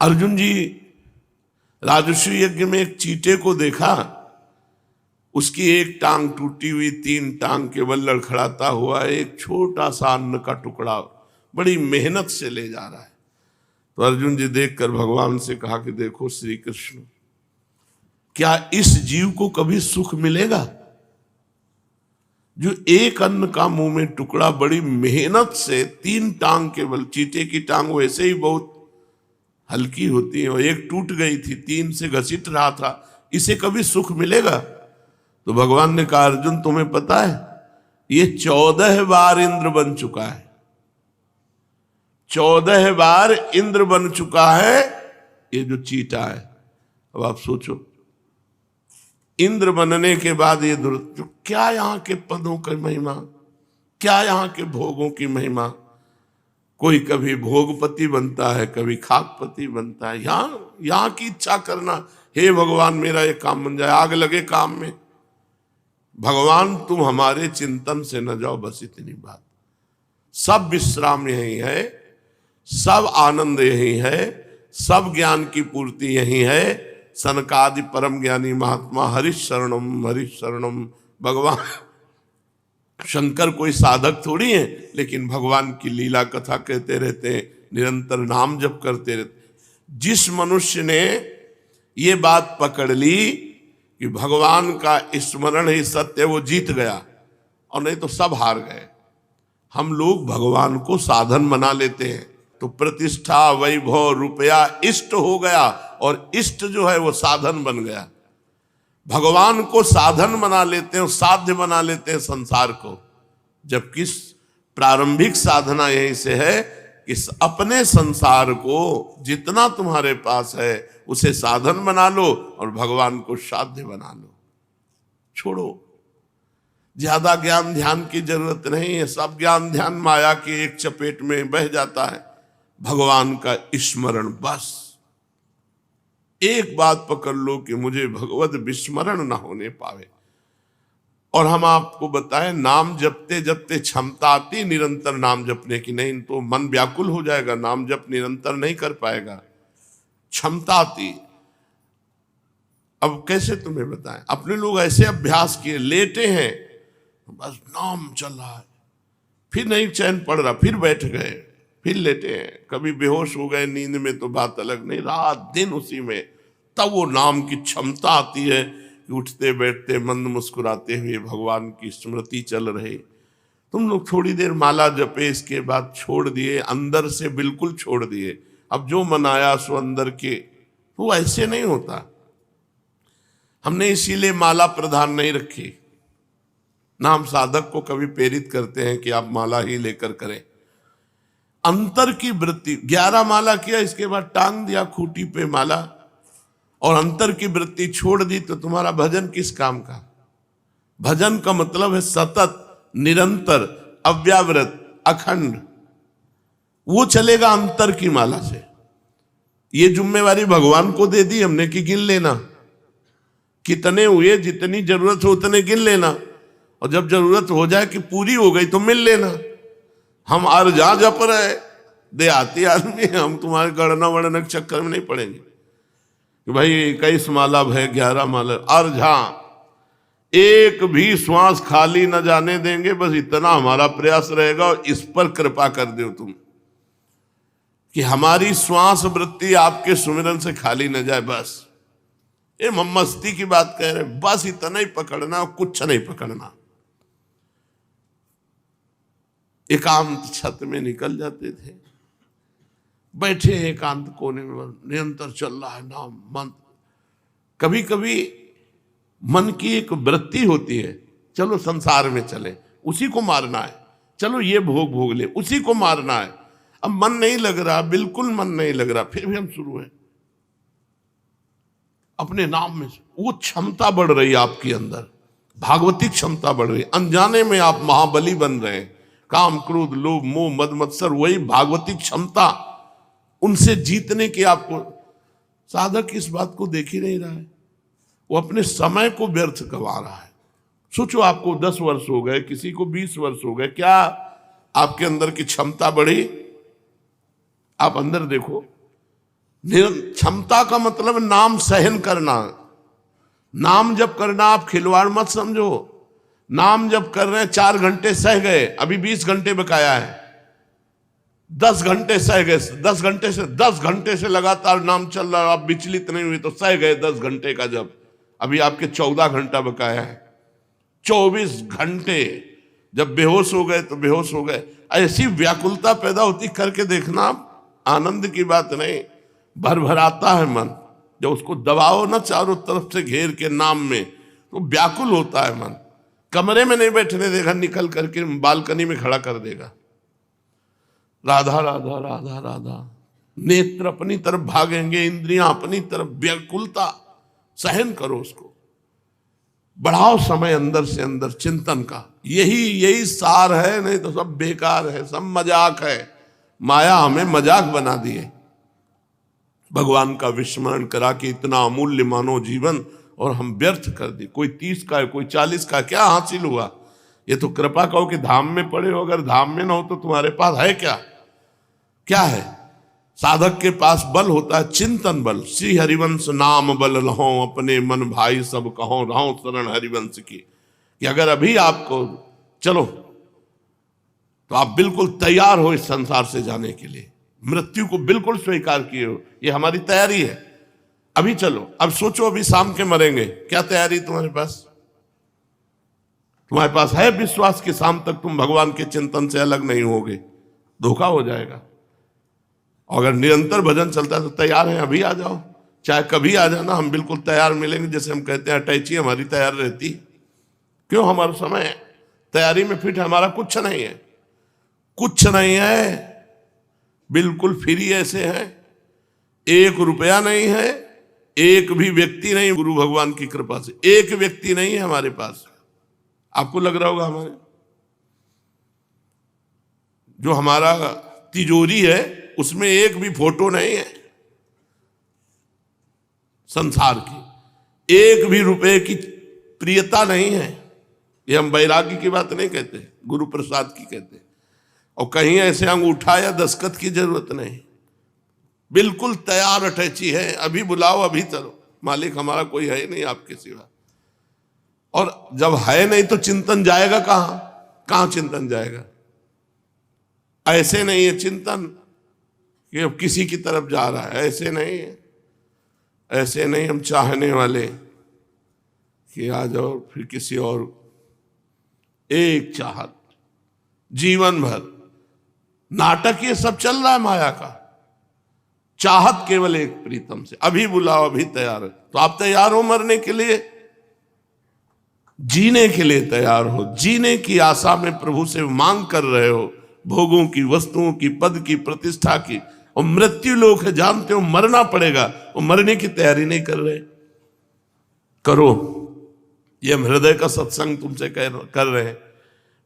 अर्जुन जी राजस्व यज्ञ में एक चींटे को देखा, उसकी एक टांग टूटी हुई, 3 टांग केवल लड़खड़ाता हुआ एक छोटा सा अन्न का टुकड़ा बड़ी मेहनत से ले जा रहा है। तो अर्जुन जी देखकर भगवान से कहा कि देखो श्री कृष्ण, क्या इस जीव को कभी सुख मिलेगा जो एक अन्न का मुंह में टुकड़ा बड़ी मेहनत से 3 टांग केवल, चींटे की टांग वैसे ही बहुत हल्की होती है और एक टूट गई थी, 3 से घसीट रहा था, इसे कभी सुख मिलेगा? तो भगवान ने कहा अर्जुन तुम्हें पता है ये 14 बार इंद्र बन चुका है, 14 बार इंद्र बन चुका है ये जो चींटा है। अब आप सोचो इंद्र बनने के बाद ये क्या यहाँ के पदों की महिमा, क्या यहाँ के भोगों की महिमा। कोई कभी भोगपति बनता है, कभी खाकपति बनता है। यहाँ की इच्छा करना, हे भगवान मेरा ये काम बन जाए, आग लगे काम में। भगवान तुम हमारे चिंतन से न जाओ, बस इतनी बात। सब विश्राम यही है, सब आनंद यही है, सब ज्ञान की पूर्ति यही है। सनकादि परम ज्ञानी महात्मा हरिश शरणम। भगवान शंकर कोई साधक थोड़ी है, लेकिन भगवान की लीला कथा कहते रहते हैं, निरंतर नाम जप करते रहते। जिस मनुष्य ने ये बात पकड़ ली कि भगवान का स्मरण ही सत्य, वो जीत गया, और नहीं तो सब हार गए। हम लोग भगवान को साधन बना लेते हैं तो प्रतिष्ठा, वैभव, रुपया इष्ट हो गया, और इष्ट जो है वो साधन बन गया। भगवान को साधन बना लेते हैं, साध्य बना लेते हैं संसार को, जबकि प्रारंभिक साधना यहीं से है कि अपने संसार को जितना तुम्हारे पास है उसे साधन बना लो और भगवान को साध्य बना लो। छोड़ो, ज्यादा ज्ञान ध्यान की जरूरत नहीं है, सब ज्ञान ध्यान माया की एक चपेट में बह जाता है। भगवान का स्मरण, बस एक बात पकड़ लो कि मुझे भगवत विस्मरण ना होने पावे। और हम आपको बताएं, नाम जपते जपते क्षमता आती निरंतर नाम जपने की, नहीं तो मन व्याकुल हो जाएगा, नाम जप निरंतर नहीं कर पाएगा। क्षमता आती। अब कैसे तुम्हें बताएं, अपने लोग ऐसे अभ्यास किए, लेटे हैं बस नाम चल रहा है, फिर नहीं चैन पड़ रहा, फिर बैठ गए, फिर लेटे हैं, कभी बेहोश हो गए नींद में तो बात अलग, नहीं रात दिन उसी में। तब वो नाम की क्षमता आती है कि उठते बैठते मंद मुस्कुराते हुए भगवान की स्मृति चल रही। तुम लोग थोड़ी देर माला जपे, इसके बाद छोड़ दिए, अंदर से बिल्कुल छोड़ दिए। अब जो मन आया सो अंदर के, वो ऐसे नहीं होता। हमने इसीलिए माला प्रधान नहीं रखी ना, हम साधक को कभी प्रेरित करते हैं कि आप माला ही लेकर करें। अंतर की वृत्ति, 11 माला किया, इसके बाद टांग दिया खूंटी पे माला, और अंतर की वृत्ति छोड़ दी, तो तुम्हारा भजन किस काम का? भजन का मतलब है सतत, निरंतर, अव्यावृत, अखंड। वो चलेगा अंतर की माला से। ये जिम्मेवारी भगवान को दे दी हमने कि गिन लेना, कितने हुए, जितनी जरूरत हो उतने गिन लेना, और जब जरूरत हो जाए कि पूरी हो गई तो मिल लेना। हम अर्जा जप रहे देहाती आदमी, हम तुम्हारे गणना वणना के चक्कर में नहीं पड़ेंगे कि भाई 21 माला है, 11 माला। अर्जा एक भी श्वास खाली न जाने देंगे, बस इतना हमारा प्रयास रहेगा। और इस पर कृपा कर दो तुम कि हमारी श्वास वृत्ति आपके सुमिरन से खाली न जाए। बस ये मस्ती की बात कह रहे, बस इतना ही पकड़ना, कुछ नहीं पकड़ना। एकांत छत में निकल जाते थे, बैठे एकांत कोने में, निरंतर चल रहा है नाम मंत्र। कभी कभी मन की एक वृत्ति होती है, चलो संसार में चले, उसी को मारना है, चलो ये भोग भोग ले, उसी को मारना है। अब मन नहीं लग रहा, बिल्कुल मन नहीं लग रहा, फिर भी हम शुरू है अपने नाम में। वो क्षमता बढ़ रही है आपके अंदर, भागवती क्षमता बढ़ रही है। अनजाने में आप महाबली बन रहे हैं। काम, क्रोध, लोभ, मोह, मद, मत्सर, वही भागवती क्षमता, उनसे जीतने की आपको। साधक इस बात को देख ही नहीं रहा है, वो अपने समय को व्यर्थ गंवा रहा है। सोचो, आपको 10 वर्ष हो गए, किसी को 20 वर्ष हो गए, क्या आपके अंदर की क्षमता बढ़ी? आप अंदर देखो, क्षमता का मतलब नाम सहन करना। नाम जब करना आप खिलवाड़ मत समझो। नाम जब कर रहे हैं 4 घंटे सह गए, अभी 20 घंटे बकाया है, 10 घंटे सह गए, 10 घंटे से लगातार नाम चल रहा, आप विचलित नहीं हुए तो सह गए 10 घंटे का। जब अभी आपके 14 घंटा बकाया है, 24 घंटे जब बेहोश हो गए तो बेहोश हो गए। ऐसी व्याकुलता पैदा होती, करके देखना, आनंद की बात नहीं, भरभराता है मन। जब उसको दबाओ ना चारों तरफ से घेर के नाम में, तो व्याकुल होता है मन। कमरे में नहीं बैठने देगा, निकल करके बालकनी में खड़ा कर देगा। राधा राधा राधा राधा, नेत्र अपनी तरफ भागेंगे, इंद्रियां अपनी तरफ, व्याकुलता सहन करो, उसको बढ़ाओ समय अंदर से अंदर चिंतन का। यही सार है, नहीं तो सब बेकार है, सब मजाक है। माया हमें मजाक बना दिए, भगवान का विस्मरण करा के इतना अमूल्य मानो जीवन और हम व्यर्थ कर दी। कोई 30 का है, कोई 40 का, क्या हासिल हुआ? ये तो कृपा कहो कि धाम में पड़े हो, अगर धाम में ना हो तो तुम्हारे पास है क्या? क्या है? साधक के पास बल होता है चिंतन बल। श्री हरिवंश नाम बल लहो, अपने मन भाई सब कहो, रहो शरण हरिवंश की। कि अगर अभी आपको चलो तो आप बिल्कुल तैयार हो इस संसार से जाने के लिए, मृत्यु को बिल्कुल स्वीकार किए हो, ये हमारी तैयारी है। अभी चलो, अब सोचो अभी शाम के मरेंगे, क्या तैयारी तुम्हारे पास? तुम्हारे पास है विश्वास कि शाम तक तुम भगवान के चिंतन से अलग नहीं होगे? धोखा हो जाएगा। अगर निरंतर भजन चलता है तो तैयार है, अभी आ जाओ, चाहे कभी आ जाना, हम बिल्कुल तैयार मिलेंगे। जैसे हम कहते हैं अटैची हमारी तैयार रहती, क्यों? हमारा समय तैयारी में फिट, हमारा कुछ नहीं है, कुछ नहीं है, बिल्कुल फ्री ऐसे है। 1 रुपया नहीं है, एक भी व्यक्ति नहीं, गुरु भगवान की कृपा से 1 व्यक्ति नहीं है हमारे पास। आपको लग रहा होगा हमारे जो हमारा तिजोरी है उसमें 1 भी फोटो नहीं है संसार की, 1 भी रुपए की प्रियता नहीं है। ये हम वैराग्य की बात नहीं कहते, गुरु प्रसाद की कहते। और कहीं ऐसे अंगूठा या दस्तखत की जरूरत नहीं, बिल्कुल तैयार अटैची है। अभी बुलाओ, अभी चलो, मालिक हमारा कोई है नहीं आपके सिवा। और जब है नहीं तो चिंतन जाएगा कहां? कहां चिंतन जाएगा? ऐसे नहीं है चिंतन कि अब किसी की तरफ जा रहा है, ऐसे नहीं है, ऐसे नहीं हम चाहने वाले कि आ जाओ फिर किसी और। एक चाहत, जीवन भर नाटक ये सब चल रहा है माया का। चाहत केवल एक प्रीतम से, अभी बुलाओ अभी तैयार है। तो आप तैयार हो मरने के लिए? जीने के लिए तैयार हो, जीने की आशा में प्रभु से मांग कर रहे हो, भोगों की, वस्तुओं की, पद की, प्रतिष्ठा की। और मृत्यु लोक है, जानते हो मरना पड़ेगा, और मरने की तैयारी नहीं कर रहे। करो, ये हम हृदय का सत्संग तुमसे कर रहे हैं,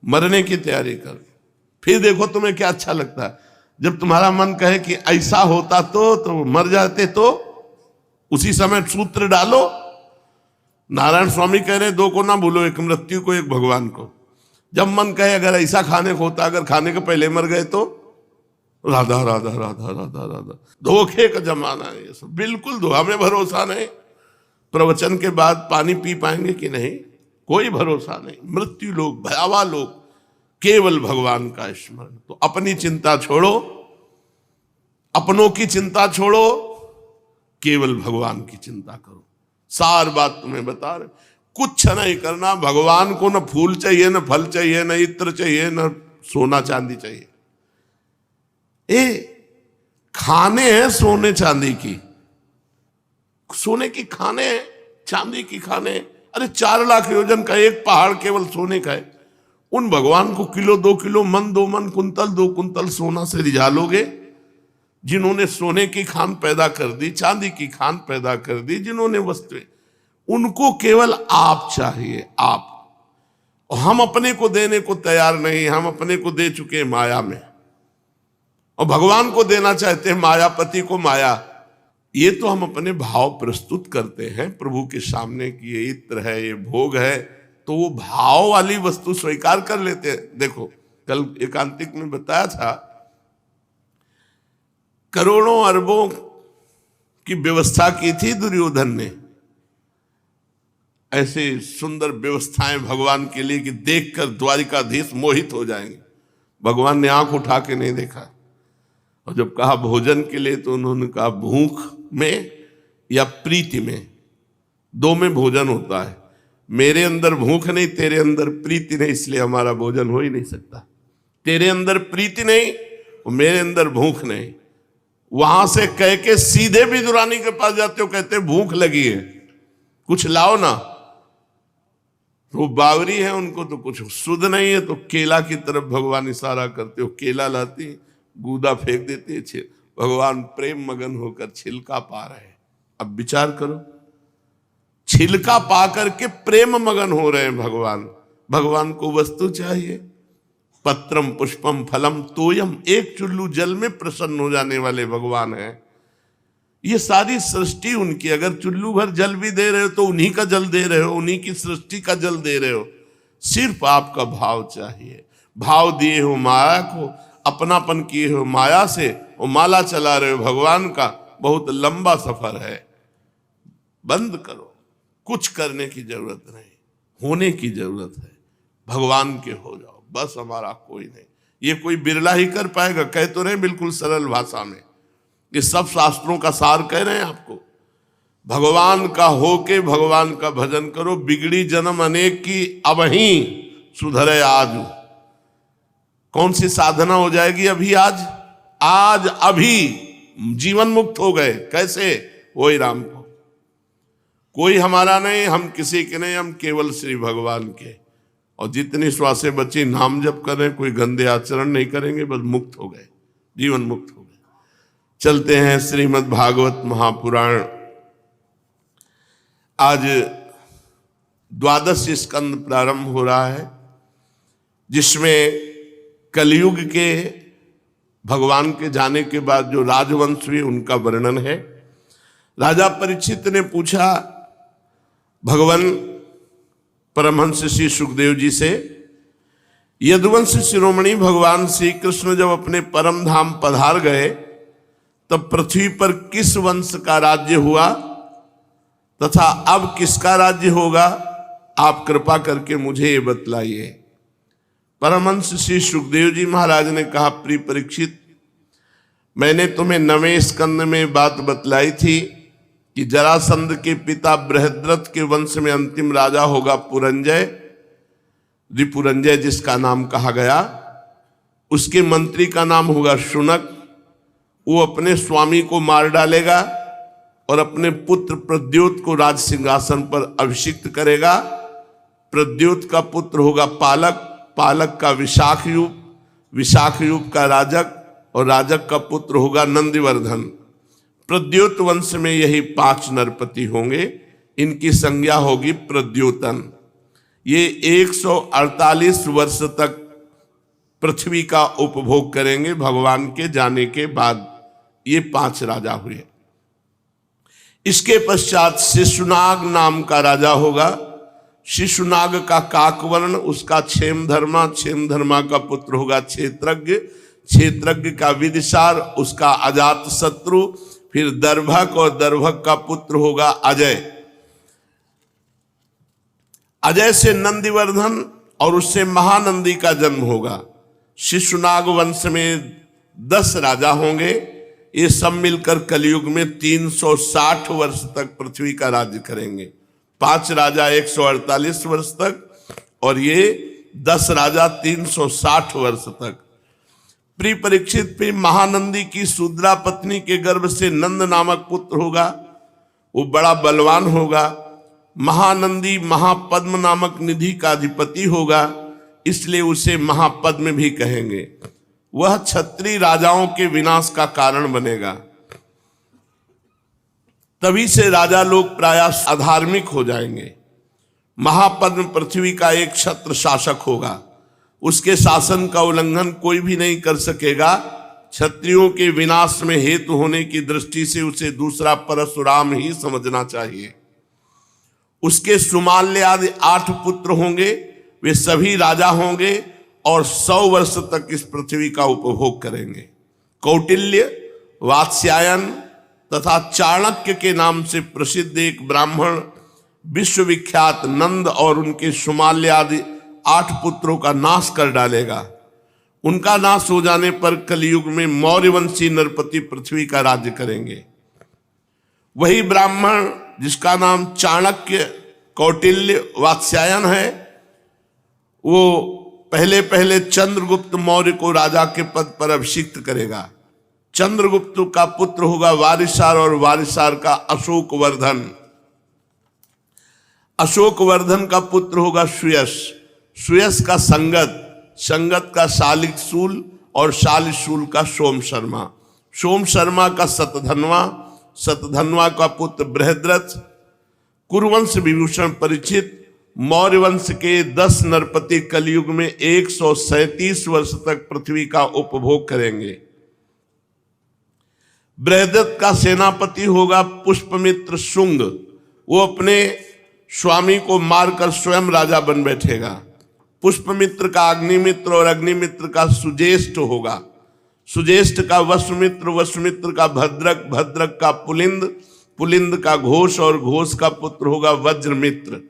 मरने की तैयारी कर। फिर देखो तुम्हें क्या अच्छा लगता है। जब तुम्हारा मन कहे कि ऐसा होता तो मर जाते, तो उसी समय सूत्र डालो। नारायण स्वामी कह रहे 2 को ना भूलो, एक मृत्यु को, एक भगवान को। जब मन कहे अगर ऐसा खाने को होता, अगर खाने के पहले मर गए तो राधा राधा राधा राधा राधा। धोखे का जमाना है ये सब, बिल्कुल दो, हमें भरोसा नहीं प्रवचन के बाद पानी पी पाएंगे कि नहीं, कोई भरोसा नहीं। मृत्यु लोग, भयावह लोग, केवल भगवान का स्मरण। तो अपनी चिंता छोड़ो, अपनों की चिंता छोड़ो, केवल भगवान की चिंता करो। सार बात तुम्हें बता रहे, कुछ नहीं करना। भगवान को न फूल चाहिए, न फल चाहिए, न इत्र चाहिए, न सोना चांदी चाहिए। खाने हैं सोने चांदी की, सोने की खाने हैं, चांदी की खाने। अरे 4 लाख योजन का एक पहाड़ केवल सोने का है। उन भगवान को किलो 2 किलो, मन 2 मन, कुंतल 2 कुंतल सोना से रिझा लोगे? जिन्होंने सोने की खान पैदा कर दी, चांदी की खान पैदा कर दी, जिन्होंने वस्तुएं, उनको केवल आप चाहिए, आप। और हम अपने को देने को तैयार नहीं, हम अपने को दे चुके माया में, और भगवान को देना चाहते हैं मायापति को माया। ये तो हम अपने भाव प्रस्तुत करते हैं प्रभु के सामने कि ये इत्र है, ये भोग है, तो वो भाव वाली वस्तु स्वीकार कर लेते हैं। देखो कल एकांतिक में बताया था, करोड़ों अरबों की व्यवस्था की थी दुर्योधन ने। ऐसे सुंदर व्यवस्थाएं भगवान के लिए कि देखकर द्वारिकाधीश मोहित हो जाएंगे। भगवान ने आंख उठा के नहीं देखा, और जब कहा भोजन के लिए तो उन्होंने कहा भूख में या प्रीति में, दो में भोजन होता है। मेरे अंदर भूख नहीं, तेरे अंदर प्रीति नहीं, इसलिए हमारा भोजन हो ही नहीं सकता। तेरे अंदर प्रीति नहीं, मेरे अंदर भूख नहीं। वहां से कह के सीधे विदुरानी के पास जाते हो, कहते भूख लगी है, कुछ लाओ ना। वो बावरी है, उनको तो कुछ सुध नहीं है, तो केला की तरफ भगवान इशारा करते हो, केला लाती, गूदा फेंक देती है। भगवान प्रेम मगन होकर छिलका पा रहे हैं। अब विचार करो, छिलका पा करके प्रेम मगन हो रहे हैं भगवान। भगवान को वस्तु चाहिए, पत्रम पुष्पम फलम तोयम, एक चुल्लू जल में प्रसन्न हो जाने वाले भगवान हैं। ये सारी सृष्टि उनकी, अगर चुल्लू भर जल भी दे रहे हो तो उन्हीं का जल दे रहे हो, उन्हीं की सृष्टि का जल दे रहे हो। सिर्फ आपका भाव चाहिए। भाव दिए हो माया को, अपनापन किए हो माया से, वो माला चला रहे हो भगवान का। बहुत लंबा सफर है, बंद करो। कुछ करने की जरूरत नहीं, होने की जरूरत है। भगवान के हो जाओ बस, हमारा कोई नहीं। ये कोई बिरला ही कर पाएगा। कह तो रहे बिल्कुल सरल भाषा में, ये सब शास्त्रों का सार कह रहे हैं आपको। भगवान का होके भगवान का भजन करो। बिगड़ी जन्म अनेक की, अब ही सुधरे आज। कौन सी साधना हो जाएगी अभी? आज अभी जीवन मुक्त हो गए। कैसे? वही राम को। कोई हमारा नहीं, हम किसी के नहीं, हम केवल श्री भगवान के। और जितनी श्वासें बची नाम जप कर रहे हैं, कोई गंदे आचरण नहीं करेंगे, बस मुक्त हो गए, जीवन मुक्त हो गए। चलते हैं श्रीमद् भागवत महापुराण। आज 12 स्कंद प्रारंभ हो रहा है, जिसमें कलयुग के भगवान के जाने के बाद जो राजवंश हुए उनका वर्णन है। राजा परीक्षित ने पूछा भगवान परमहंस श्री सुखदेव जी से, यदुवंश शिरोमणि भगवान श्री कृष्ण जब अपने परम धाम पधार गए तब पृथ्वी पर किस वंश का राज्य हुआ तथा अब किसका राज्य होगा? आप कृपा करके मुझे ये बतलाइए। परमहंस श्री सुखदेव जी महाराज ने कहा, प्रिय परीक्षित, मैंने तुम्हें 9वें स्कंद में बात बतलाई थी कि जरासंध के पिता बृहद्रथ के वंश में अंतिम राजा होगा पुरंजय, रिपुरंजय जिसका नाम कहा गया। उसके मंत्री का नाम होगा शुनक। वो अपने स्वामी को मार डालेगा और अपने पुत्र प्रद्योत को राज सिंहासन पर अभिषिक्त करेगा। प्रद्योत का पुत्र होगा पालक, पालक का विशाखयूप, विशाखयूप का राजक, और राजक का पुत्र होगा नंदिवर्धन। प्रद्योत वंश में यही 5 नरपति होंगे। इनकी संज्ञा होगी प्रद्योतन। ये 148 वर्ष तक पृथ्वी का उपभोग करेंगे भगवान के जाने के बाद। ये 5 राजा हुए। इसके पश्चात शिशुनाग नाम का राजा होगा। शिशुनाग का काकवर्ण, उसका क्षेमधर्मा, क्षेमधर्मा का पुत्र होगा क्षेत्रज्ञ, क्षेत्रज्ञ का विदिशार, उसका अजात शत्रु, फिर दर्भक, और दर्भक का पुत्र होगा अजय। अजय से नंदिवर्धन और उससे महानंदी का जन्म होगा। शिशुनाग वंश में 10 राजा होंगे। ये सब मिलकर कलयुग में 360 वर्ष तक पृथ्वी का राज्य करेंगे। 5 राजा 148 वर्ष तक, और ये 10 राजा 360 वर्ष तक। प्रिय परीक्षित, पे महानंदी की शूद्रा पत्नी के गर्भ से नंद नामक पुत्र होगा। वो बड़ा बलवान होगा। महानंदी महापद्म नामक निधि का अधिपति होगा, इसलिए उसे महापद्म भी कहेंगे। वह क्षत्रिय राजाओं के विनाश का कारण बनेगा। तभी से राजा लोग प्रायः अधार्मिक हो जाएंगे। महापद्म पृथ्वी का एक क्षत्र शासक होगा। उसके शासन का उल्लंघन कोई भी नहीं कर सकेगा। क्षत्रियों के विनाश में हेतु होने की दृष्टि से उसे दूसरा परशुराम ही समझना चाहिए। उसके सुमाल्य आदि 8 पुत्र होंगे। वे सभी राजा होंगे और 100 वर्ष तक इस पृथ्वी का उपभोग करेंगे। कौटिल्य, वात्स्यायन तथा चाणक्य के नाम से प्रसिद्ध एक ब्राह्मण विश्वविख्यात नंद और उनके सुमाल्य आदि 8 पुत्रों का नाश कर डालेगा। उनका नाश हो जाने पर कलयुग में मौर्यवंशी नरपति पृथ्वी का राज्य करेंगे। वही ब्राह्मण जिसका नाम चाणक्य, कौटिल्य, वात्स्यायन है, वो पहले पहले चंद्रगुप्त मौर्य को राजा के पद पर अभिषिक्त करेगा। चंद्रगुप्त का पुत्र होगा वारिसार और वारिसार का अशोकवर्धन। अशोकवर्धन का पुत्र होगा सुयश, सुयश का संगत, संगत का शालिशूल और शालिशूल का सोम शर्मा, सोम शर्मा का शतधन्वा, शतधन्वा का पुत्र बृहद्रथ, कुरुवंश विभूषण परीक्षित। मौर्य वंश के 10 नरपति कलयुग में 137 वर्ष तक पृथ्वी का उपभोग करेंगे। बृहद्रथ का सेनापति होगा पुष्पमित्र शुंग, वो अपने स्वामी को मारकर स्वयं राजा बन बैठेगा। पुष्पमित्र का अग्निमित्र और अग्निमित्र का सुज्येष्ठ होगा। सुज्येष्ठ का वसुमित्र, वसुमित्र का भद्रक, भद्रक का पुलिंद, पुलिंद का घोष और घोष का पुत्र होगा वज्रमित्र।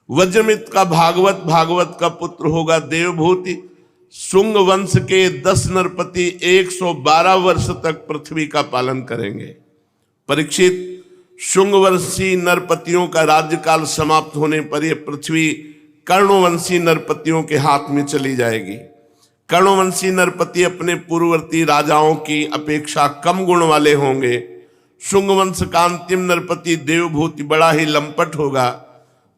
वज्रमित्र का भागवत, भागवत का पुत्र होगा देवभूति। शुंग वंश के 10 नरपति 112 वर्ष तक पृथ्वी का पालन करेंगे। परीक्षित, शुंगवंशी नरपतियों का राज्यकाल समाप्त होने पर यह पृथ्वी कर्णवंशी नरपतियों के हाथ में चली जाएगी। कर्णवंशी नरपति अपने पूर्ववर्ती राजाओं की अपेक्षा कम गुण वाले होंगे। शुंगवंश का अंतिम नरपति देवभूति बड़ा ही लंपट होगा,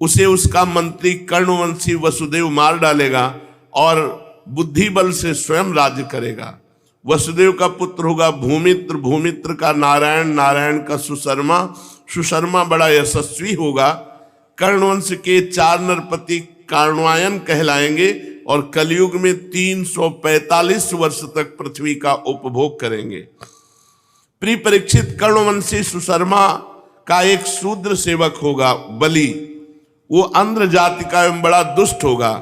उसे उसका मंत्री कर्णवंशी वसुदेव मार डालेगा और बुद्धि बल से स्वयं राज्य करेगा। वसुदेव का पुत्र होगा भूमित्र, भूमित्र का नारायण, नारायण का सुशर्मा, सुशर्मा बड़ा यशस्वी होगा। कर्णवंश के 4 नरपति कार्णवायन कहलाएंगे और कलयुग में 345 वर्ष तक पृथ्वी का उपभोग करेंगे। प्रिय परीक्षित, कर्णवंशी सुशर्मा का एक शूद्र सेवक होगा बलि, वो आंध्र जाति का एवं बड़ा दुष्ट होगा।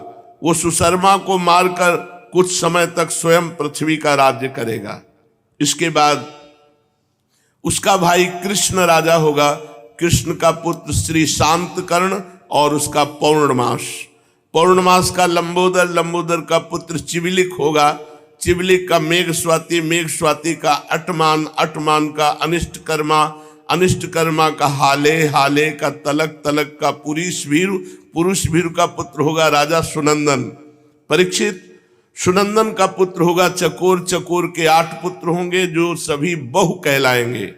वो सुशर्मा को मारकर कुछ समय तक स्वयं पृथ्वी का राज्य करेगा। इसके बाद उसका भाई कृष्ण राजा होगा। कृष्ण का पुत्र श्री शांतकर्ण और उसका पौर्णमास, पौर्णमास का लंबोदर, लंबोदर का पुत्र चिवलिक होगा। चिवलिक का मेघ स्वाति, मेघ स्वाति का अटमान, अटमान का अनिष्टकर्मा, अनिष्टकर्मा का हाले, हाले का तलक, तलक का पुरुषभीरु, पुरुषभीरु का पुत्र होगा राजा सुनंदन। परीक्षित, सुनंदन का पुत्र होगा चकोर, चकोर के 8 पुत्र होंगे जो सभी बहु कहलाएंगे।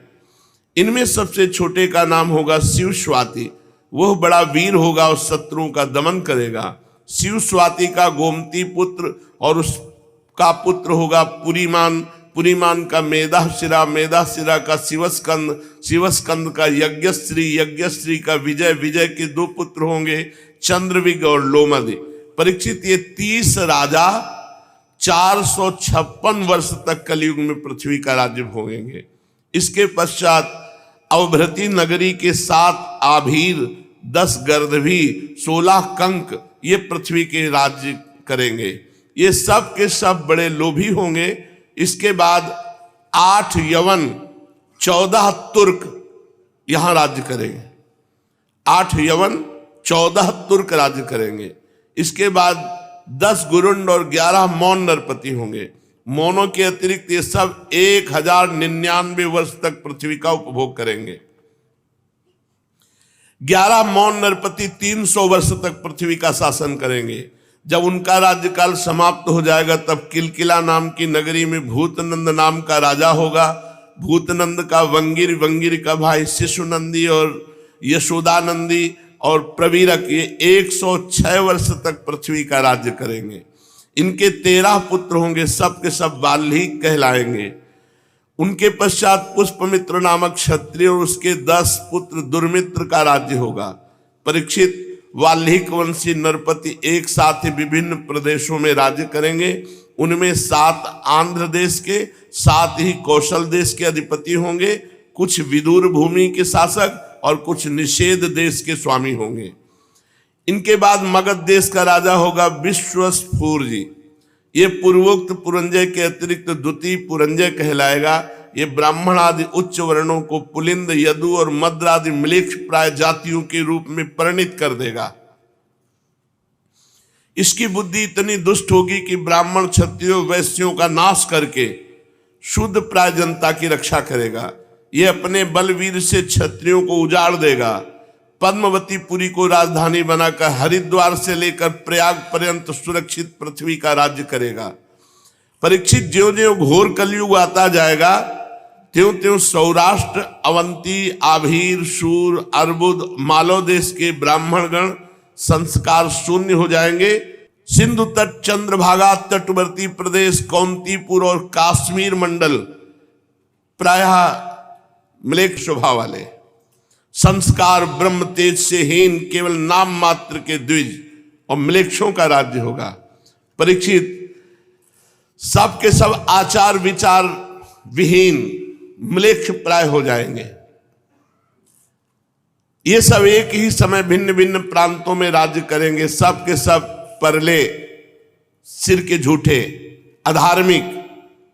इनमें सबसे छोटे का नाम होगा शिव स्वाति, वह बड़ा वीर होगा और शत्रुओं का दमन करेगा। शिव स्वाति का गोमती पुत्र और उसका पुत्र होगा पुरीमान, पुरीमान का मेधाशिरा, मेधाशिरा का शिवस्कंद, शिवस्कंद का यज्ञश्री, यज्ञश्री का विजय, विजय के 2 पुत्र होंगे चंद्रविग और लोमदि। परीक्षित, ये 30 राजा 456 वर्ष तक कलयुग में पृथ्वी का राज्य भोगेंगे। इसके पश्चात अवभृति नगरी के 7 आभीर, 10 गर्दभी, 16 कंक ये पृथ्वी के राज्य करेंगे। ये सब के सब बड़े लोभी होंगे। इसके बाद 8 यवन, 14 तुर्क यहां राज्य करेंगे। 8 यवन, 14 तुर्क राज्य करेंगे। इसके बाद 10 गुरुंड और 11 मौन नरपति होंगे। मौनों के अतिरिक्त ये सब 1099 वर्ष तक पृथ्वी का उपभोग करेंगे। 11 मौन नरपति 300 वर्ष तक पृथ्वी का शासन करेंगे। जब उनका राज्यकाल समाप्त हो जाएगा तब किलकिला नाम की नगरी में भूतनंद नाम का राजा होगा। भूतनंद का वंगिर, वंगिर का भाई शिशुनंदी और यशोदानंदी और प्रवीरक ये 106 वर्ष तक पृथ्वी का राज्य करेंगे। इनके 13 पुत्र होंगे, सब के सब वाल्मीकि कहलाएंगे। उनके पश्चात पुष्पमित्र नामक क्षत्रिय और उसके 10 पुत्र दुर्मित्र का राज्य होगा। परीक्षित, वाल्मीकि वंशी नरपति एक साथ ही विभिन्न प्रदेशों में राज्य करेंगे। उनमें 7 आंध्र देश के, 7 ही कौशल देश के अधिपति होंगे, कुछ विदुर भूमि के शासक और कुछ निषेध देश के स्वामी होंगे। इनके बाद मगध देश का राजा होगा विश्वस्फूर जी। ये पूर्वोक्त पुरंजय के अतिरिक्त द्वितीय पुरंजय कहलाएगा। ये ब्राह्मण आदि उच्च वर्णों को पुलिंद, यदु और मद्र आदि म्लेच्छ प्राय जातियों के रूप में परिणित कर देगा। इसकी बुद्धि इतनी दुष्ट होगी कि ब्राह्मण, क्षत्रियों, वैश्यों का नाश करके शुद्ध प्राय जनता की रक्षा करेगा। ये अपने बलवीर से क्षत्रियों को उजाड़ देगा। पद्मवतीपुरी को राजधानी बनाकर हरिद्वार से लेकर प्रयाग पर्यंत सुरक्षित पृथ्वी का राज्य करेगा। परीक्षित, ज्यों ज्यों घोर कलयुग आता जाएगा त्यों त्यों सौराष्ट्र, अवंती, आभीर, शूर, अर्बुद, मालव देश के ब्राह्मणगण संस्कार शून्य हो जाएंगे। सिंधु तट, चंद्रभागा, तटवर्ती प्रदेश, कौंतीपुर और काश्मीर मंडल प्रायः म्लेच्छ स्वभाव वाले, संस्कार ब्रह्म तेज से हीन, केवल नाम मात्र के द्विज और म्लेच्छों का राज्य होगा। परीक्षित, सब के सब आचार विचार विहीन म्लेच्छ प्राय हो जाएंगे। ये सब एक ही समय भिन्न भिन्न प्रांतों में राज्य करेंगे। सब के सब परले, सिर के झूठे, अधार्मिक,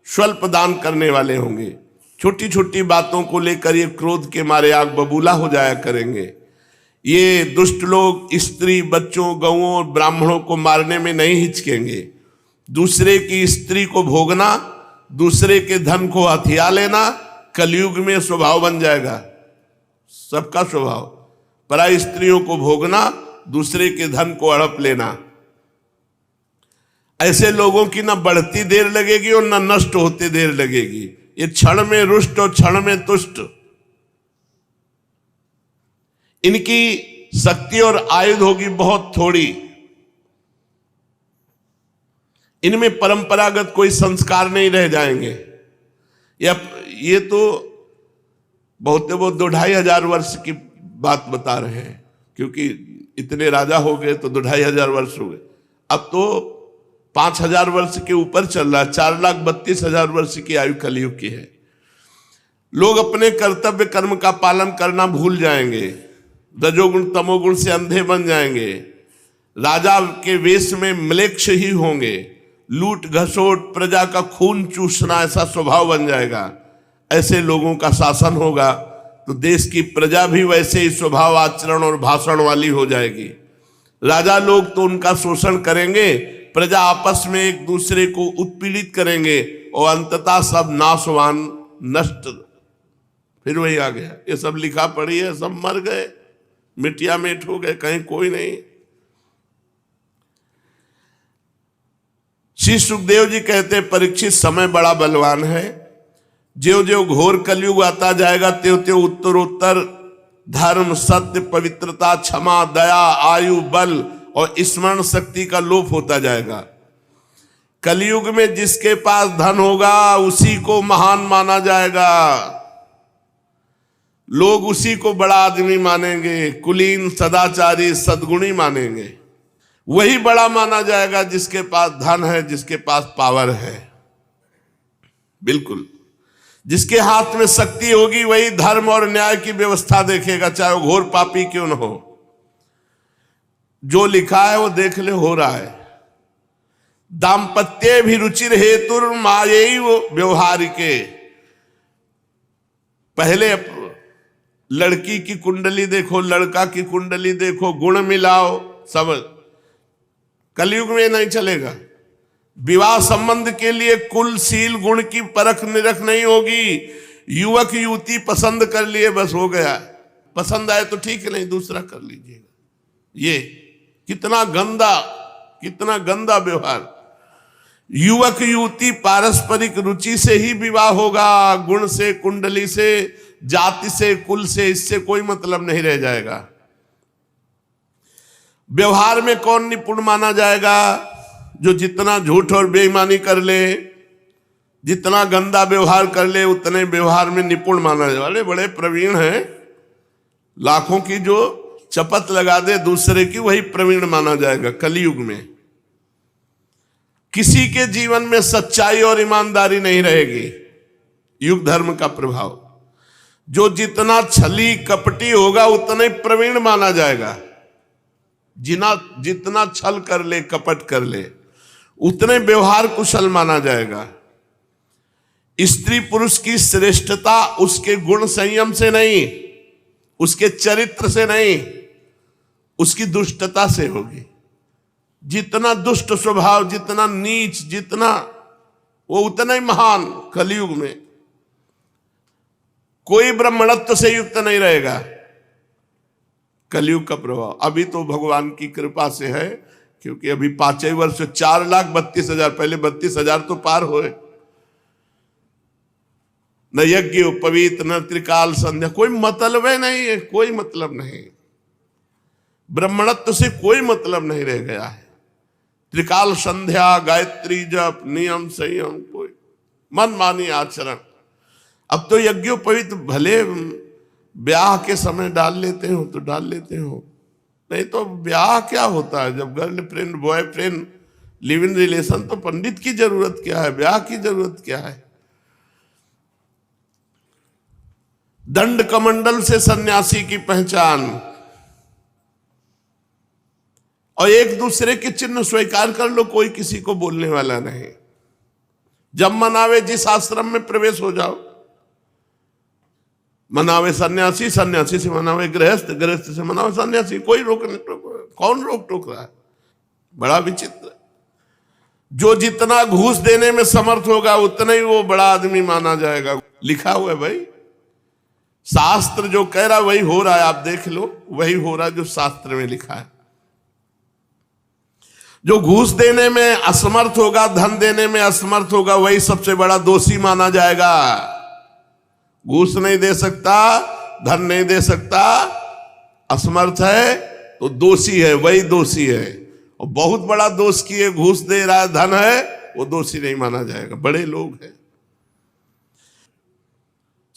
स्वल्प दान करने वाले होंगे। छोटी छोटी बातों को लेकर ये क्रोध के मारे आग बबूला हो जाया करेंगे। ये दुष्ट लोग स्त्री, बच्चों, गौओं और ब्राह्मणों को मारने में नहीं हिचकेंगे। दूसरे की स्त्री को भोगना, दूसरे के धन को हथिया लेना कलयुग में स्वभाव बन जाएगा। सबका स्वभाव, पराई स्त्रियों को भोगना, दूसरे के धन को हड़प लेना। ऐसे लोगों की न बढ़ती देर लगेगी और न नष्ट होते देर लगेगी। ये क्षण में रुष्ट और क्षण में तुष्ट। इनकी शक्ति और आयुध होगी बहुत थोड़ी। इनमें परंपरागत कोई संस्कार नहीं रह जाएंगे। ये तो बहुत 2,500 वर्ष की बात बता रहे हैं, क्योंकि इतने राजा हो गए तो 2,500 वर्ष हो गए। अब तो 5,000 वर्ष के ऊपर चल रहा है। 4,32,000 वर्ष की आयु कलयुग की है। लोग अपने कर्तव्य कर्म का पालन करना भूल जाएंगे। रजोगुण तमोगुण से अंधे बन जाएंगे। राजा के वेश में म्लेच्छ ही होंगे। लूट घसोट, प्रजा का खून चूसना, ऐसा स्वभाव बन जाएगा। ऐसे लोगों का शासन होगा तो देश की प्रजा भी वैसे ही स्वभाव, आचरण और भाषण वाली हो जाएगी। राजा लोग तो उनका शोषण करेंगे, प्रजा आपस में एक दूसरे को उत्पीड़ित करेंगे और अंततः सब नाशवान, नष्ट। फिर वही आ गया, ये सब लिखा पड़ी है, सब मर गए, मिटिया मेट हो गए, कहीं कोई नहीं। श्री सुखदेव जी कहते, परीक्षित, समय बड़ा बलवान है। ज्यों ज्यों घोर कलयुग आता जाएगा त्यों त्यों उत्तरोत्तर धर्म, सत्य, पवित्रता, क्षमा, दया, आयु, बल और स्मरण शक्ति का लोप होता जाएगा। कलयुग में जिसके पास धन होगा उसी को महान माना जाएगा। लोग उसी को बड़ा आदमी मानेंगे, कुलीन, सदाचारी, सद्गुणी मानेंगे। वही बड़ा माना जाएगा जिसके पास धन है, जिसके पास पावर है। बिल्कुल, जिसके हाथ में शक्ति होगी वही धर्म और न्याय की व्यवस्था देखेगा, चाहे वो घोर पापी क्यों न हो। जो लिखा है वो देख ले, हो रहा है। दाम्पत्य भी रुचिर हेतुर मायैव व्यवहारिके। पहले लड़की की कुंडली देखो, लड़का की कुंडली देखो, गुण मिलाओ, सब। कलयुग में नहीं चलेगा। विवाह संबंध के लिए कुल, सील, गुण की परख निरख नहीं होगी। युवक युवती पसंद कर लिए, बस हो गया। पसंद आए तो ठीक है, नहीं दूसरा कर लीजिएगा। ये कितना गंदा व्यवहार। युवक युवती पारस्परिक रुचि से ही विवाह होगा, गुण से, कुंडली से, जाति से, कुल से, इससे कोई मतलब नहीं रह जाएगा। व्यवहार में कौन निपुण माना जाएगा? जो जितना झूठ और बेईमानी कर ले, जितना गंदा व्यवहार कर ले, उतने व्यवहार में निपुण माना जाए। वाले बड़े प्रवीण हैं, लाखों की जो चपत लगा दे दूसरे की, वही प्रवीण माना जाएगा कलयुग में। किसी के जीवन में सच्चाई और ईमानदारी नहीं रहेगी। युग धर्म का प्रभाव। जो जितना छली कपटी होगा उतना ही प्रवीण माना जाएगा। जितना छल कर ले, कपट कर ले, उतने व्यवहार कुशल माना जाएगा। स्त्री पुरुष की श्रेष्ठता उसके गुण संयम से नहीं, उसके चरित्र से नहीं, उसकी दुष्टता से होगी। जितना दुष्ट स्वभाव, जितना नीच, जितना वो उतना ही महान। कलयुग में कोई ब्राह्मणत्व से युक्त नहीं रहेगा। कलयुग का प्रभाव अभी तो भगवान की कृपा से है, क्योंकि अभी 5 वर्ष 4,32,000, पहले 32,000 तो पार हुए। न यज्ञ उपवीत, न त्रिकाल संध्या, कोई मतलब नहीं है, कोई मतलब नहीं। ब्राह्मणत्व से कोई मतलब नहीं रह गया है। त्रिकाल संध्या, गायत्री जप, नियम संयम, कोई मनमानी आचरण। अब तो यज्ञोपवीत भले ब्याह के समय डाल लेते हो तो डाल लेते हो, नहीं तो ब्याह क्या होता है? जब girlfriend boyfriend live in relation, तो पंडित की जरूरत क्या है? ब्याह की जरूरत क्या है? दंड कमंडल से सन्यासी की पहचान, और एक दूसरे के चिन्ह स्वीकार कर लो, कोई किसी को बोलने वाला नहीं। जब मनावे जिस आश्रम में प्रवेश हो जाओ, मनावे सन्यासी, सन्यासी से मनावे गृहस्थ, गृहस्थ से मनावे सन्यासी, कोई रोक नहीं टोक, कौन रोक टोक रहा है? बड़ा विचित्र। जो जितना घूस देने में समर्थ होगा उतना ही वो बड़ा आदमी माना जाएगा। लिखा हुआ है भाई, शास्त्र जो कह रहा वही हो रहा है। आप देख लो, वही हो रहा है जो शास्त्र में लिखा है। जो घूस देने में असमर्थ होगा, धन देने में असमर्थ होगा, वही सबसे बड़ा दोषी माना जाएगा। घूस नहीं दे सकता, धन नहीं दे सकता, असमर्थ है तो दोषी है, वही दोषी है। और बहुत बड़ा दोष किए, घूस दे रहा है, धन है, वो दोषी नहीं माना जाएगा। बड़े लोग हैं।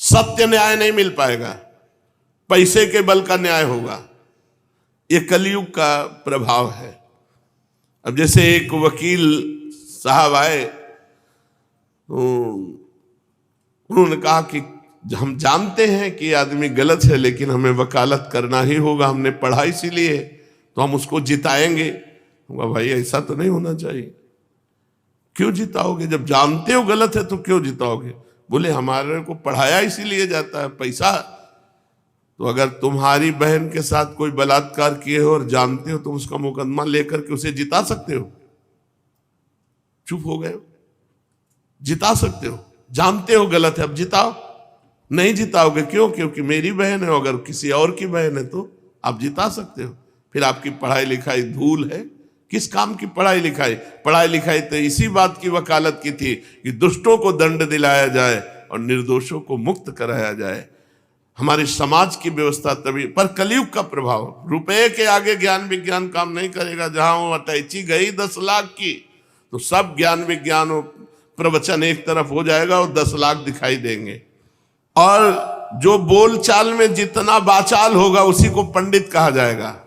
सत्य न्याय नहीं मिल पाएगा, पैसे के बल का न्याय होगा। ये कलयुग का प्रभाव है। अब जैसे एक वकील साहब आए, उन्होंने कहा कि हम जानते हैं कि आदमी गलत है, लेकिन हमें वकालत करना ही होगा, हमने पढ़ा इसीलिए, तो हम उसको जिताएंगे। भाई ऐसा तो नहीं होना चाहिए। क्यों जिताओगे? जब जानते हो गलत है तो क्यों जिताओगे? बोले हमारे को पढ़ाया इसीलिए जाता है, पैसा। तो अगर तुम्हारी बहन के साथ कोई बलात्कार किए हो और जानते हो, तुम उसका मुकदमा लेकर के उसे जिता सकते हो? चुप हो गए हो? जिता सकते हो, जानते हो गलत है, अब जिताओ। नहीं जिताओगे, क्यों? क्योंकि मेरी बहन है। अगर किसी और की बहन है तो आप जिता सकते हो। फिर आपकी पढ़ाई लिखाई धूल है। किस काम की पढ़ाई लिखाई? पढ़ाई लिखाई तो इसी बात की वकालत की थी कि दुष्टों को दंड दिलाया जाए और निर्दोषों को मुक्त कराया जाए। हमारे समाज की व्यवस्था तभी। पर कलयुग का प्रभाव, रुपए के आगे ज्ञान विज्ञान काम नहीं करेगा। जहां वो अटैची गई 10 लाख की, तो सब ज्ञान विज्ञान और प्रवचन एक तरफ हो जाएगा और 10 लाख दिखाई देंगे। और जो बोलचाल में जितना बाचाल होगा उसी को पंडित कहा जाएगा।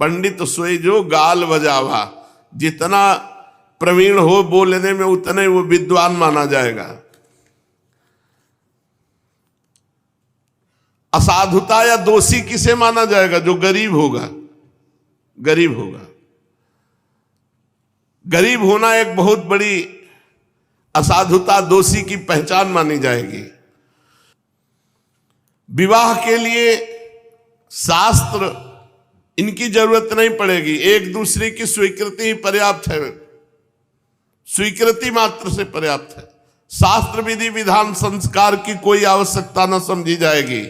पंडित सोई जो गाल बजावा, जितना प्रवीण हो बोलने में उतना ही वो विद्वान माना जाएगा। असाधुता या दोषी किसे माना जाएगा? जो गरीब होगा। गरीब होगा। गरीब होना एक बहुत बड़ी असाधुता, दोषी की पहचान मानी जाएगी। विवाह के लिए शास्त्र इनकी जरूरत नहीं पड़ेगी, एक दूसरे की स्वीकृति ही पर्याप्त है। स्वीकृति मात्र से पर्याप्त है। शास्त्र विधि विधान संस्कार की कोई आवश्यकता न समझी जाएगी।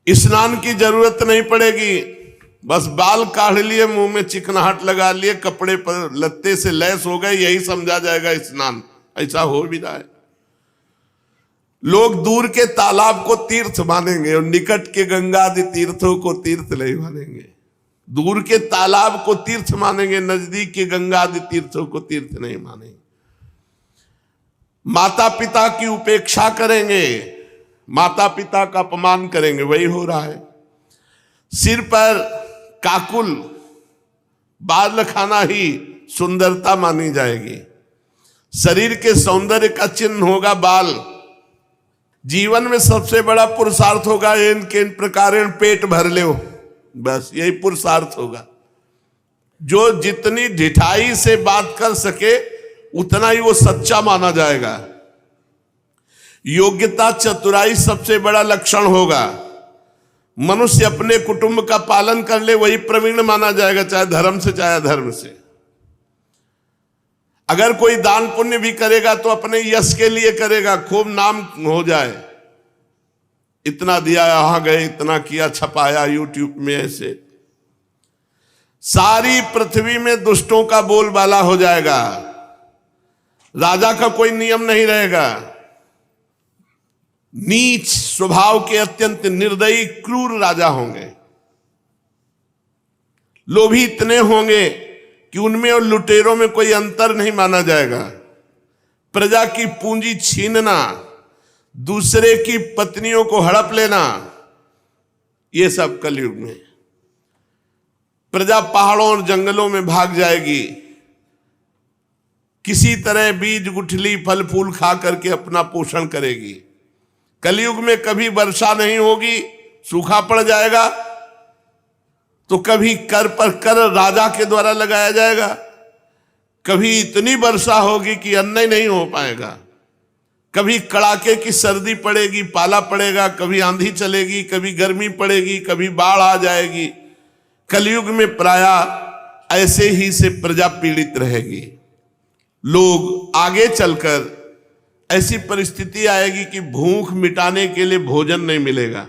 स्नान की जरूरत नहीं पड़ेगी। बस बाल काढ़ लिए, मुंह में चिकनाहट लगा लिए, कपड़े पर लत्ते से लैस हो गए, यही समझा जाएगा स्नान। ऐसा हो भी रहा है। लोग दूर के तालाब को तीर्थ मानेंगे और निकट के गंगा आदि तीर्थों को तीर्थ नहीं मानेंगे। दूर के तालाब को तीर्थ मानेंगे, नजदीक के गंगा आदि तीर्थों को तीर्थ नहीं मानेंगे। माता पिता की उपेक्षा करेंगे, माता पिता का अपमान करेंगे, वही हो रहा है। सिर पर काकुल, बाल खाना ही सुंदरता मानी जाएगी। शरीर के सौंदर्य का चिन्ह होगा बाल। जीवन में सबसे बड़ा पुरुषार्थ होगा इन प्रकार पेट भर ले, बस यही पुरुषार्थ होगा। जो जितनी ढिठाई से बात कर सके उतना ही वो सच्चा माना जाएगा। योग्यता चतुराई सबसे बड़ा लक्षण होगा। मनुष्य अपने कुटुंब का पालन कर ले वही प्रवीण माना जाएगा, चाहे धर्म से चाहे अधर्म से। अगर कोई दान पुण्य भी करेगा तो अपने यश के लिए करेगा, खूब नाम हो जाए, इतना दिया, यहां गए, इतना किया, छपाया यूट्यूब में, ऐसे सारी पृथ्वी में दुष्टों का बोलबाला हो जाएगा। राजा का कोई नियम नहीं रहेगा। नीच स्वभाव के अत्यंत निर्दयी क्रूर राजा होंगे। लोभी इतने होंगे कि उनमें और लुटेरों में कोई अंतर नहीं माना जाएगा। प्रजा की पूंजी छीनना, दूसरे की पत्नियों को हड़प लेना, ये सब कलयुग में। प्रजा पहाड़ों और जंगलों में भाग जाएगी, किसी तरह बीज गुठली फल फूल खा करके अपना पोषण करेगी। कलयुग में कभी वर्षा नहीं होगी, सूखा पड़ जाएगा, तो कभी कर पर कर राजा के द्वारा लगाया जाएगा, कभी इतनी वर्षा होगी कि अन्न ही नहीं हो पाएगा, कभी कड़ाके की सर्दी पड़ेगी, पाला पड़ेगा, कभी आंधी चलेगी, कभी गर्मी पड़ेगी, कभी बाढ़ आ जाएगी। कलयुग में प्रायः ऐसे ही से प्रजा पीड़ित रहेगी। लोग आगे चलकर ऐसी परिस्थिति आएगी कि भूख मिटाने के लिए भोजन नहीं मिलेगा,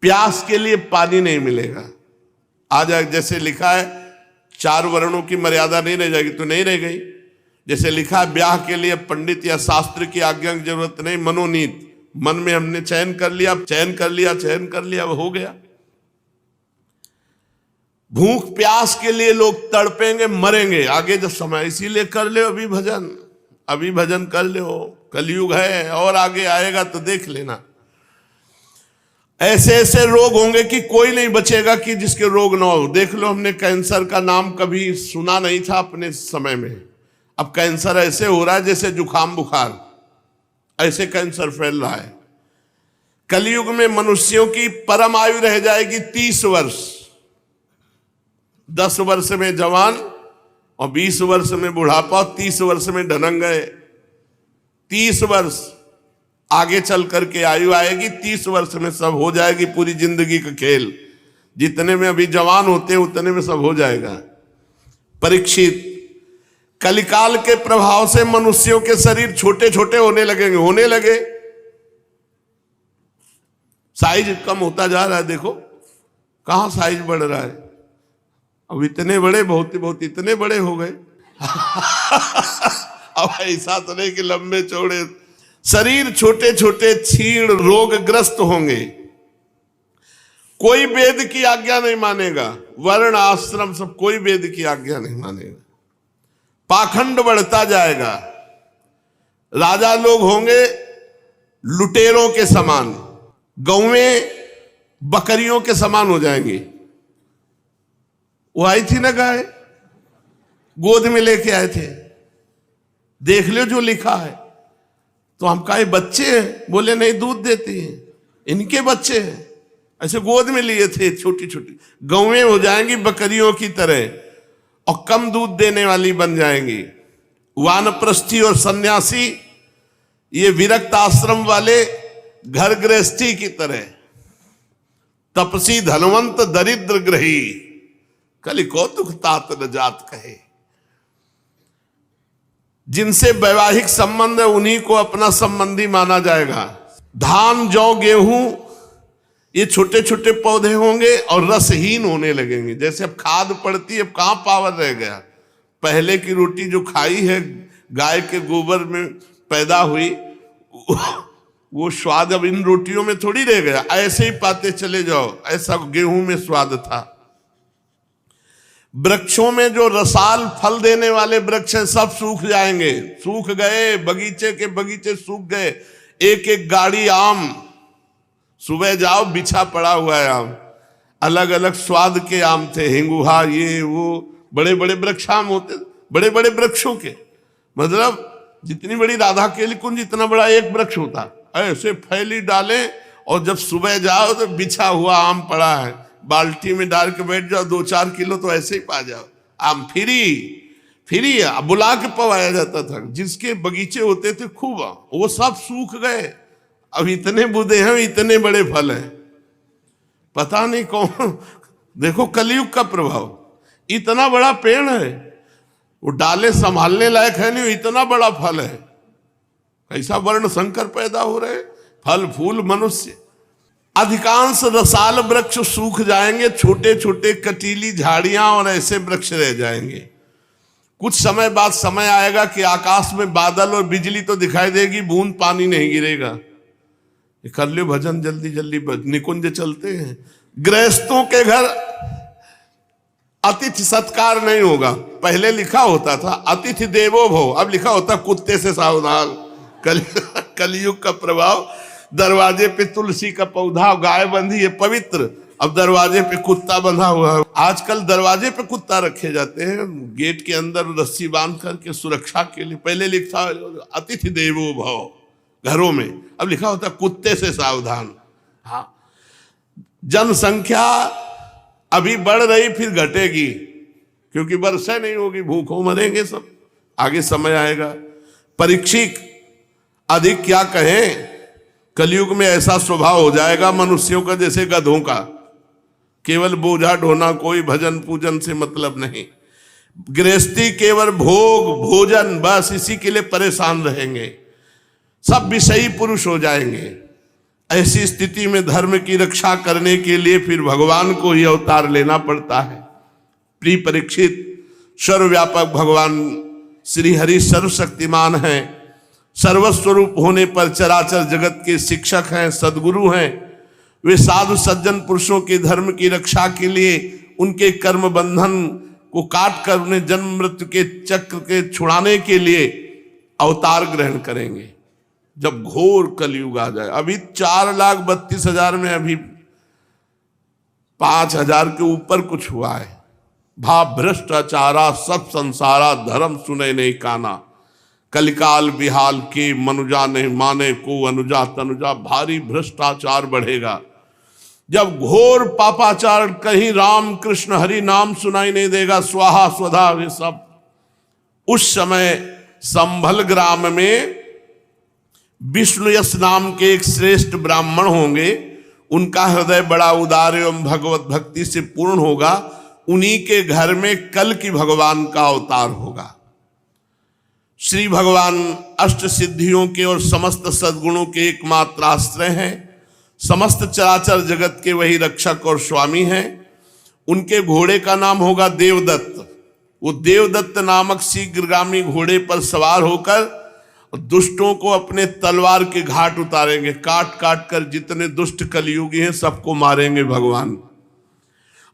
प्यास के लिए पानी नहीं मिलेगा। आज जैसे लिखा है 4 वर्णों की मर्यादा नहीं रह जाएगी, तो नहीं रह गई। जैसे लिखा है ब्याह के लिए पंडित या शास्त्र की आज्ञा की जरूरत नहीं, मनोनीत, मन में हमने चयन कर लिया, वो हो गया। भूख प्यास के लिए लोग तड़पेंगे, मरेंगे आगे जब समय। इसीलिए कर ले अभी भजन कर ले। कलयुग है और आगे आएगा तो देख लेना। ऐसे ऐसे रोग होंगे कि कोई नहीं बचेगा कि जिसके रोग ना हो। देख लो, हमने कैंसर का नाम कभी सुना नहीं था अपने समय में, अब कैंसर ऐसे हो रहा है जैसे जुकाम बुखार, ऐसे कैंसर फैल रहा है। कलयुग में मनुष्यों की परम आयु रह जाएगी 30 वर्ष। 10 वर्ष में जवान और 20 वर्ष में बुढ़ापा, 30 वर्ष में ढनंग गए। 30 वर्ष आगे चल करके आयु आएगी, 30 वर्ष में सब हो जाएगी पूरी जिंदगी का खेल। जितने में अभी जवान होते हैं उतने में सब हो जाएगा। परीक्षित, कलिकाल के प्रभाव से मनुष्यों के शरीर छोटे छोटे होने लगे। साइज कम होता जा रहा है, देखो कहां साइज बढ़ रहा है। अब इतने बड़े बहुत इतने बड़े हो गए। अब ऐसा तो नहीं कि लंबे चौड़े, शरीर छोटे छोटे क्षीण रोगग्रस्त होंगे। कोई वेद की आज्ञा नहीं मानेगा, वर्ण आश्रम सब कोई वेद की आज्ञा नहीं मानेगा। पाखंड बढ़ता जाएगा। राजा लोग होंगे लुटेरों के समान, गौवें बकरियों के समान हो जाएंगी। वो आई थी ना गाय, गोद में लेके आए थे, देख लो जो लिखा है। तो हम कहा बच्चे हैं, बोले नहीं दूध देती हैं, इनके बच्चे हैं। ऐसे गोद में लिए थे, छोटी छोटी गौवें हो जाएंगी बकरियों की तरह और कम दूध देने वाली बन जाएंगी। वानप्रस्थी और सन्यासी ये विरक्त आश्रम वाले घर गृहस्थी की तरह, तपसी धनवंत दरिद्र ग्रही, कली कौतुक तात न जात कहे। जिनसे वैवाहिक संबंध है उन्हीं को अपना संबंधी माना जाएगा। धान जौ गेहूं ये छोटे छोटे पौधे होंगे और रसहीन होने लगेंगे। जैसे अब खाद पड़ती है, अब कहां पावर रह गया। पहले की रोटी जो खाई है गाय के गोबर में पैदा हुई, वो स्वाद अब इन रोटियों में थोड़ी रह गया। ऐसे ही पाते चले जाओ, ऐसा गेहूं में स्वाद था। वृक्षों में जो रसाल फल देने वाले वृक्ष हैं सब सूख जाएंगे, सूख गए, बगीचे के बगीचे सूख गए। एक एक गाड़ी आम, सुबह जाओ बिछा पड़ा हुआ है आम, अलग अलग स्वाद के आम थे, हिंगुहा ये वो, बड़े बड़े वृक्ष आम होते, बड़े बड़े वृक्षों के। मतलब जितनी बड़ी राधा केली कुंज जितना बड़ा एक वृक्ष होता, ऐसे फैली डाले और जब सुबह जाओ तो बिछा हुआ आम पड़ा है, बाल्टी में डाल के बैठ जाओ, 2-4 किलो तो ऐसे ही पा जाओ। आम फ्री, फिर ही बुला के पवाया जाता था। जिसके बगीचे होते थे खूब, वो सब सूख गए। अब इतने बूदे हैं, इतने बड़े फल हैं, पता नहीं कौन। देखो कलयुग का प्रभाव, इतना बड़ा पेड़ है, वो डाले संभालने लायक है नहीं, इतना बड़ा फल है। कैसा वर्ण संकर पैदा हो रहे, फल फूल मनुष्य। अधिकांश रसाल वृक्ष सूख जाएंगे, छोटे छोटे कटीली झाड़ियां और ऐसे वृक्ष रह जाएंगे। कुछ समय बाद समय आएगा कि आकाश में बादल और बिजली तो दिखाई देगी, बूंद पानी नहीं गिरेगा। कर लो भजन जल्दी जल्दी, निकुंज चलते हैं। गृहस्थों के घर अतिथि सत्कार नहीं होगा। पहले लिखा होता था अतिथि देवो भव, अब लिखा होता कुत्ते से सावधान। कलयुग का प्रभाव। दरवाजे पे तुलसी का पौधा, गाय बंधी है पवित्र, अब दरवाजे पे कुत्ता बंधा हुआ है। आजकल दरवाजे पे कुत्ता रखे जाते हैं, गेट के अंदर रस्सी बांध करके सुरक्षा के लिए। पहले लिखा अतिथि देवो भव घरों में, अब लिखा होता कुत्ते से सावधान। हाँ, जनसंख्या अभी बढ़ रही, फिर घटेगी, क्योंकि वर्षा नहीं होगी, भूखों मरेंगे सब। आगे समय आएगा। परीक्षित अधिक क्या कहें, कलयुग में ऐसा स्वभाव हो जाएगा मनुष्यों का जैसे गधों का, केवल बोझा ढोना, कोई भजन पूजन से मतलब नहीं। गृहस्थी केवल भोग भोजन, बस इसी के लिए परेशान रहेंगे, सब विषयी पुरुष हो जाएंगे। ऐसी स्थिति में धर्म की रक्षा करने के लिए फिर भगवान को ही अवतार लेना पड़ता है। प्रिय परीक्षित, सर्वव्यापक भगवान श्री हरि सर्वशक्तिमान हैं, सर्वस्वरूप होने पर चराचर जगत के शिक्षक हैं, सदगुरु हैं। वे साधु सज्जन पुरुषों के धर्म की रक्षा के लिए उनके कर्म बंधन को काट कर उन्हें जन्म मृत्यु के चक्र के छुड़ाने के लिए अवतार ग्रहण करेंगे जब घोर कलयुग आ जाए। अभी 4,32,000 में अभी 5,000 के ऊपर कुछ हुआ है। भाव भ्रष्टाचारा सब संसारा, धर्म सुने नहीं काना, कलिकाल बिहाल के मनुजा नहीं माने को अनुजा तनुजा। भारी भ्रष्टाचार बढ़ेगा जब घोर पापाचार, कहीं राम कृष्ण हरि नाम सुनाई नहीं देगा, स्वाहा स्वधा ये सब। उस समय संभल ग्राम में विष्णु यश नाम के एक श्रेष्ठ ब्राह्मण होंगे, उनका हृदय बड़ा उदार एवं भगवत भक्ति से पूर्ण होगा। उन्हीं के घर में कल की भगवान का अवतार होगा। श्री भगवान अष्ट सिद्धियों के और समस्त सद्गुणों के एकमात्र आश्रय हैं। समस्त चराचर जगत के वही रक्षक और स्वामी हैं। उनके घोड़े का नाम होगा देवदत्त। वो देवदत्त नामक शीघ्रगामी घोड़े पर सवार होकर दुष्टों को अपने तलवार के घाट उतारेंगे। काट काट कर जितने दुष्ट कलयुगी हैं सबको मारेंगे भगवान।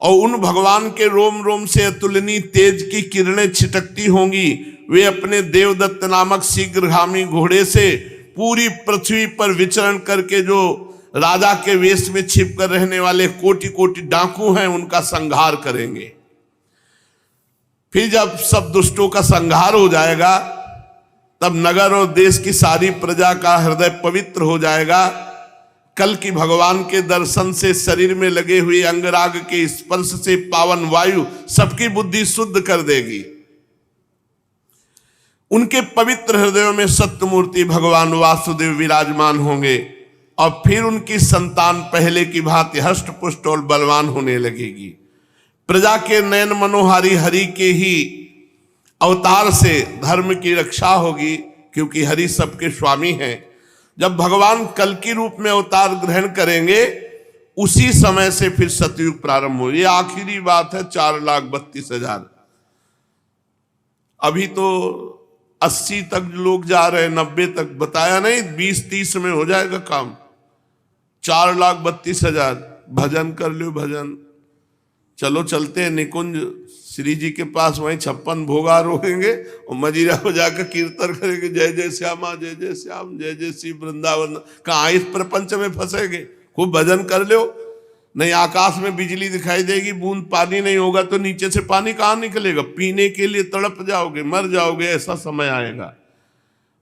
और उन भगवान के रोम रोम से अतुलनीय तेज की किरणें छिटकती होंगी। वे अपने देवदत्त नामक शीघ्रगामी घोड़े से पूरी पृथ्वी पर विचरण करके जो राजा के वेश में छिप कर रहने वाले कोटि कोटि डाकू हैं उनका संहार करेंगे। फिर जब सब दुष्टों का संहार हो जाएगा तब नगर और देश की सारी प्रजा का हृदय पवित्र हो जाएगा। कल की भगवान के दर्शन से शरीर में लगे हुए अंगराग के स्पर्श से पावन वायु सबकी बुद्धि शुद्ध कर देगी। उनके पवित्र हृदयों में सत्य मूर्ति भगवान वासुदेव विराजमान होंगे और फिर उनकी संतान पहले की भांति हष्ट पुष्ट और बलवान होने लगेगी। प्रजा के नयन मनोहारी हरि के ही अवतार से धर्म की रक्षा होगी, क्योंकि हरि सबके स्वामी हैं। जब भगवान कल की रूप में अवतार ग्रहण करेंगे उसी समय से फिर सतयुग प्रारंभ हो। ये आखिरी बात है। 4,32,000 अभी तो 80 तक लोग जा रहे हैं, 90 तक बताया नहीं, 20-30 में हो जाएगा काम। 4,32,000 भजन कर लो भजन। चलो चलते हैं निकुंज श्री जी के पास, वहीं 56 भोगा रोकेंगे और मजीरा हो जाकर कीर्तन करेंगे, जय जय श्यामा जय जय श्याम जय जय श्री वृंदावन। कहाँ इस प्रपंच में फंसेंगे। खूब भजन कर लो। नहीं आकाश में बिजली दिखाई देगी, बूंद पानी नहीं होगा तो नीचे से पानी कहाँ निकलेगा। पीने के लिए तड़प जाओगे, मर जाओगे, ऐसा समय आएगा।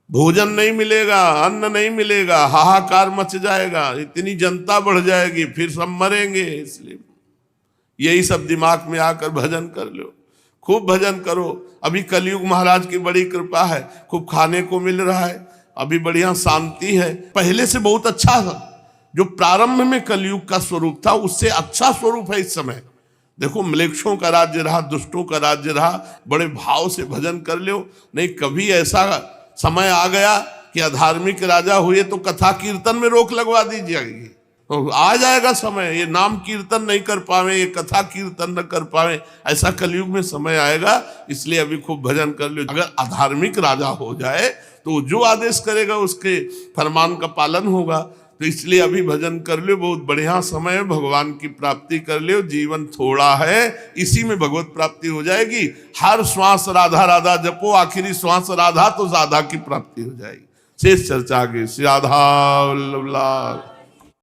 भोजन नहीं मिलेगा, अन्न नहीं मिलेगा, हाहाकार मच जाएगा, इतनी जनता बढ़ जाएगी, फिर सब मरेंगे। इसलिए यही सब दिमाग में आकर भजन कर लो। खूब भजन करो। अभी कलयुग महाराज की बड़ी कृपा है, खूब खाने को मिल रहा है, अभी बढ़िया शांति है, पहले से बहुत अच्छा है। जो प्रारंभ में कलयुग का स्वरूप था उससे अच्छा स्वरूप है इस समय। देखो म्लेच्छों का राज्य रहा, दुष्टों का राज्य रहा, बड़े भाव से भजन कर लो। नहीं कभी ऐसा समय आ गया कि अधार्मिक राजा हुए तो कथा कीर्तन में रोक लगवा दी जाएगी। तो आ जाएगा समय, ये नाम कीर्तन नहीं कर पावे, ये कथा कीर्तन न कर पावे, ऐसा कलयुग में समय आएगा। इसलिए अभी खूब भजन कर लो। अगर अधार्मिक राजा हो जाए तो जो आदेश करेगा उसके फरमान का पालन होगा। तो इसलिए अभी भजन कर लो, बहुत बढ़िया समय है, भगवान की प्राप्ति कर लो। जीवन थोड़ा है, इसी में भगवत प्राप्ति हो जाएगी। हर श्वास राधा राधा जपो, आखिरी श्वास राधा तो राधा की प्राप्ति हो जाएगी। शेष चर्चा आगे। श्री राधा वल्लभ लाल।